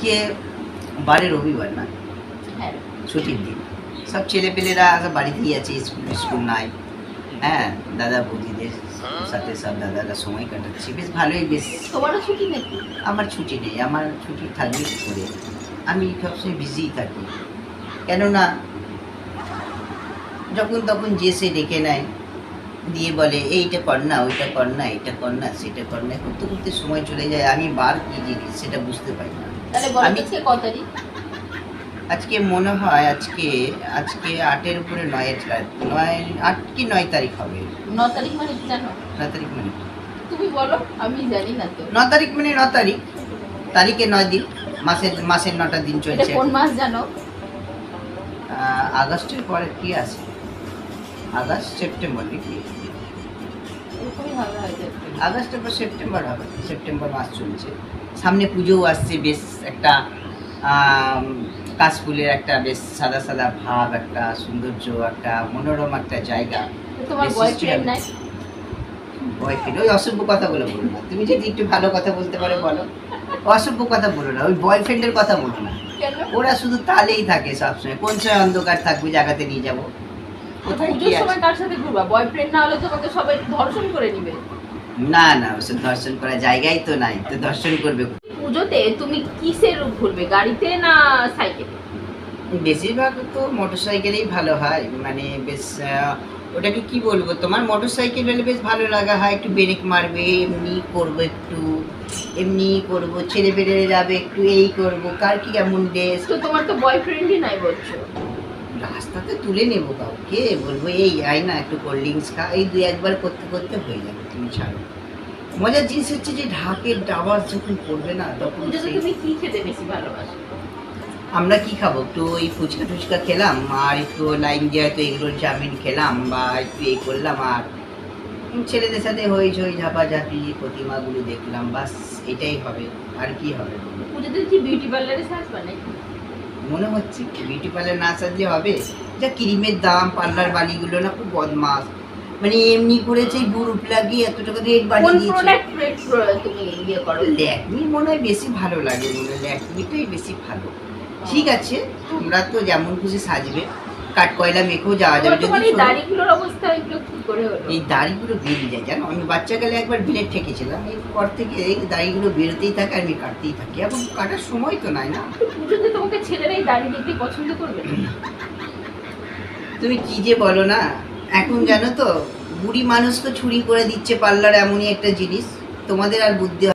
আজকে বারে রবিবার না, হ্যাঁ ছুটির দিন, সব ছেলেপেলেরা বাড়িতেই আছে, স্কুল নাই। হ্যাঁ, দাদা বৌদিদের সাথে সব দাদারা সময় কাটাচ্ছি, বেশ ভালোই। বেশ তোমারও ছুটি নাকি? আমার ছুটি নেই, আমার ছুটি থাকবে কি করে, আমি সবসময় বিজিই থাকি। কেননা যখন তখন যে সে ডেকে নেয়, দিয়ে বলে এইটা কর না, ওইটা কর না, এটা কর না, সেটা কর না, করতে করতে সময় চলে যায়, আমি বার কি জিনিস সেটা বুঝতে পারি না। তাহলে বলো আমি আজকে কত তারিখ? আজকে মনে হয় আজকে 8-এর উপরে 8 কি 9 তারিখ হবে। 9 তারিখ মানে কি জানো? 9 তারিখ মানে তুমি বলো, আমি জানি না তো। 9 তারিখ মানে 9 তারিখ, তারিখে 9 দিন, মাসের 9টা দিন এটা চলছে। কোন মাস জানো? আগস্টের পরে কি আছে? আগস্ট সেপ্টেম্বর নাকি? এরকমই হবে হয়তো। আগস্টের পর সেপ্টেম্বর হবে, সেপ্টেম্বর মাস চলছে, সামনে পুজোও আসছে। বেশ একটা কাশফুলের একটা বেশ সাদা সাদা ভাব, একটা সৌন্দর্য, একটা মনোরম একটা জায়গা। তোমার বয়ফ্রেন্ড নাই? বয়ফ্রেন্ড ওই অসভ্য কথাগুলো বলো না, তুমি যদি একটু ভালো কথা বলতে পারো বলো। অসভ্য কথা বলো না, ওই বয়ফ্রেন্ডের কথা বলো না। কেন? ওরা শুধু তালেই থাকে সবসময়, কোন সময় অন্ধকার থাকবে, জায়গাতে নিয়ে যাবো, কোথায় কি পুজোর আছে? সময় কার সাথে ঘুরবা? বয়ফ্রেন্ড না হলে তোমাকে সবাই ধর্ষণ করে নিবে। না না, ওসব ধর্ষণ করার জায়গাই তো নাই, তো ধর্ষণ করবে। পুজোতে তুমি কিসের ঘুরবে, গাড়িতে না সাইকেলে? বেশিরভাগ তো মোটর সাইকেলেই ভালো হয়, মানে বেশ ওটাকে কি বলবো, তোমার মোটর সাইকেল হলে বেশ ভালো লাগা হয়, একটু ব্রেক মারবে, এমনি করবো, একটু এমনি করবো, ছেলে পেলে যাবে, একটু এই করবো, কার কি কেমন ড্রেস। তো তোমার তো বয়ফ্রেন্ডই নাই বলছো। রাস্তাতে তুলে নেবো কাউকে, বলবো এই আয় না একটু কোল্ড ড্রিঙ্কস খা, এই 2-1 বার করতে করতে হয়ে যাবে, তুমি ছাড়ো। মজার জিনিস হচ্ছে যে ঢাকের আওয়াজ যখন পড়বে না, তখন পুজোতে তুমি কি খেতে বেশি ভালোবাসো? আমরা কি খাবো, একটু ওই ফুচকা টুচকা খেলাম, আর একটু লাইন দিয়ে হয়তো এগরোল চাউমিন খেলাম, বা একটু এই করলাম, আর ছেলেদের সাথে হইচই ঝাপাঝাপি, প্রতিমাগুলো দেখলাম, বাস এটাই হবে, আর কি হবে। পুজোতে কি বিউটি পার্লারে সাজবা নাকি? মনে হচ্ছে বিউটি পার্লার না সাজলে হবে, যা ক্রিমের দাম, পার্লার বালিগুলো না খুব বদমাস, মানে এমনি করেছে গ্রুপ লাগিয়ে এত টাকা রেট কোন বাড়িয়ে দিয়েছে। প্রোডাক্ট তুমি ইয়ে করো? ল্যাকমি মনে হয় বেশি ভালো লাগে, মনে হয় ল্যাকমিটাই বেশি ভালো। ঠিক আছে, তোমরা তো যেমন খুশি সাজবে, কাঠ কয়লা মেখেও যাওয়া যাবে। তোমার যদি এই দাড়িগুলোর অবস্থা এগুলো কি করে হলো? এই দাড়িগুলো বেরিয়ে যায় জানো, আমি বাচ্চা গেলে একবার বিলেট ঠেকেছিলাম, এরপর থেকে এই দাড়িগুলো বেরোতেই থাকে, আমি কাটতেই থাকি, এখন কাটার সময় তো নাই না। পুজোতে তোমাকে ছেলেরাই দাড়ি দেখতে পছন্দ করবে না? তুমি কি যে বলো না, এখন জানো তো বুড়ি মানুষকে ছুরি করে দিচ্ছে পার্লার, এমনই একটা জিনিস, তোমাদের আর বুদ্ধি